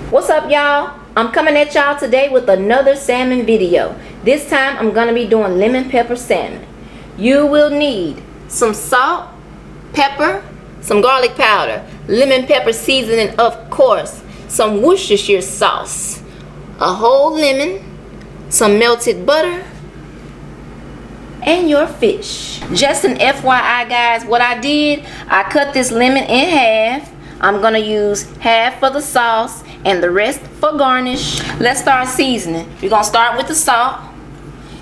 What's up, y'all? I'm coming at y'all today with another salmon video. This time I'm gonna be doing lemon pepper salmon. You will need some salt, pepper, some garlic powder, lemon pepper seasoning, of course, some Worcestershire sauce, a whole lemon, some melted butter, and your fish. Just an FYI, guys, what I did, I cut this lemon in half. I'm gonna use half for the sauce and the rest for garnish. Let's start seasoning. We're gonna start with the salt,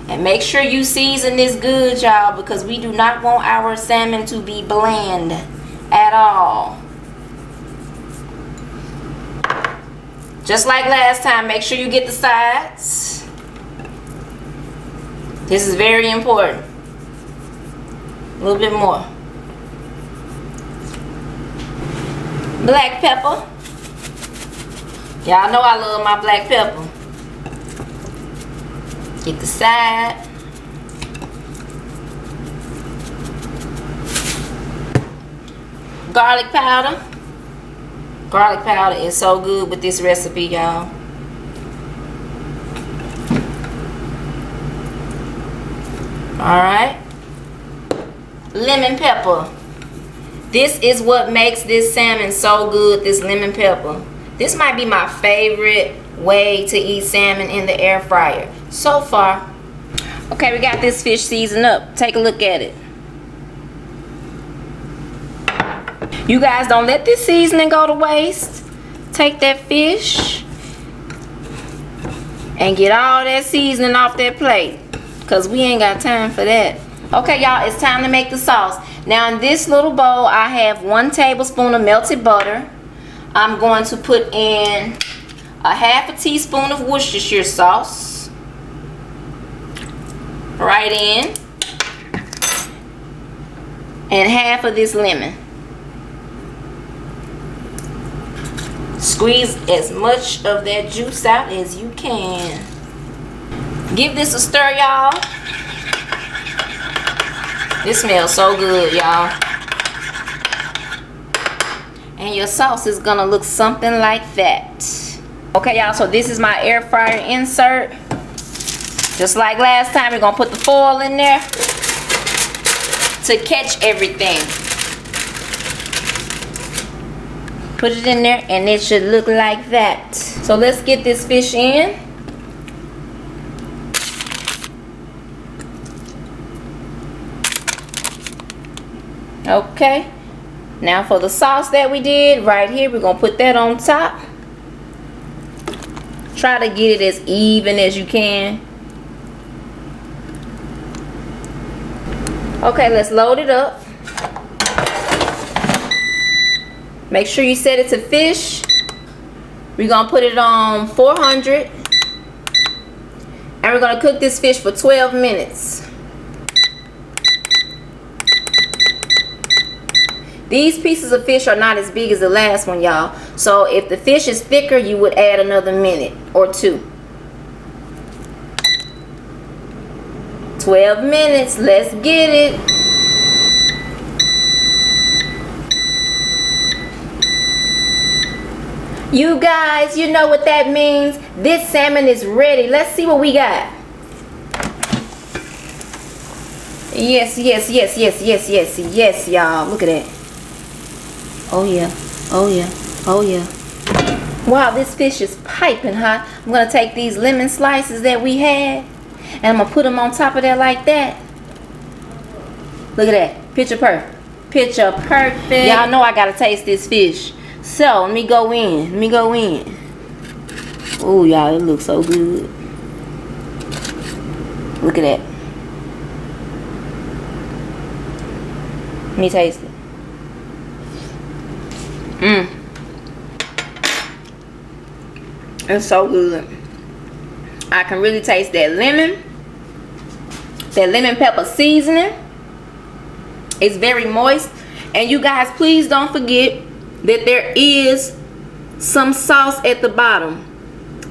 and make sure you season this good, y'all, because we do not want our salmon to be bland at all. Just like last time, make sure you get the sides. This is very important. A little bit more. Black pepper. Y'all know I love my black pepper. Get the side. Garlic powder. Garlic powder is so good with this recipe, y'all. Alright. Lemon pepper. This is what makes this salmon so good, this lemon pepper. This might be my favorite way to eat salmon in the air fryer so far. Okay, we got this fish seasoned up. Take a look at it. You guys, don't let this seasoning go to waste. Take that fish and get all that seasoning off that plate, because we ain't got time for that. Okay, y'all, it's time to make the sauce. Now, in this little bowl, I have 1 tablespoon of melted butter. I'm going to put in a half a teaspoon of Worcestershire sauce. Right in. And half of this lemon. Squeeze as much of that juice out as you can. Give this a stir, y'all. This smells so good, y'all. And your sauce is gonna look something like that. Okay, y'all, so this is my air fryer insert. Just like last time, we're gonna put the foil in there to catch everything. Put it in there and it should look like that. So let's get this fish in. Okay, now for the sauce that we did right here, we're gonna put that on top. Try to get it as even as you can. Okay, let's load it up. Make sure you set it to fish. We're gonna put it on 400, and we're gonna cook this fish for 12 minutes. These pieces of fish are not as big as the last one, y'all. So if the fish is thicker, you would add another minute or 2. 12 minutes, let's get it. You guys, you know what that means. This salmon is ready. Let's see what we got. Yes, yes, yes, yes, yes, yes, yes, y'all. Look at that. Oh yeah, oh yeah, oh yeah. Wow, this fish is piping hot. I'm gonna take these lemon slices that we had, and I'm gonna put them on top of that like that. Look at that, picture perfect. Picture perfect. Y'all know I gotta taste this fish. So, let me go in, let me go in. Oh, y'all, it looks so good. Look at that. Let me taste it. It's so good. I can really taste that lemon pepper seasoning. It's very moist. And you guys, please don't forget that there is some sauce at the bottom.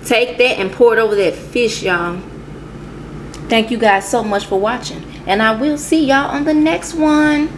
Take that and pour it over that fish, y'all. Thank you guys so much for watching, and I will see y'all on the next one.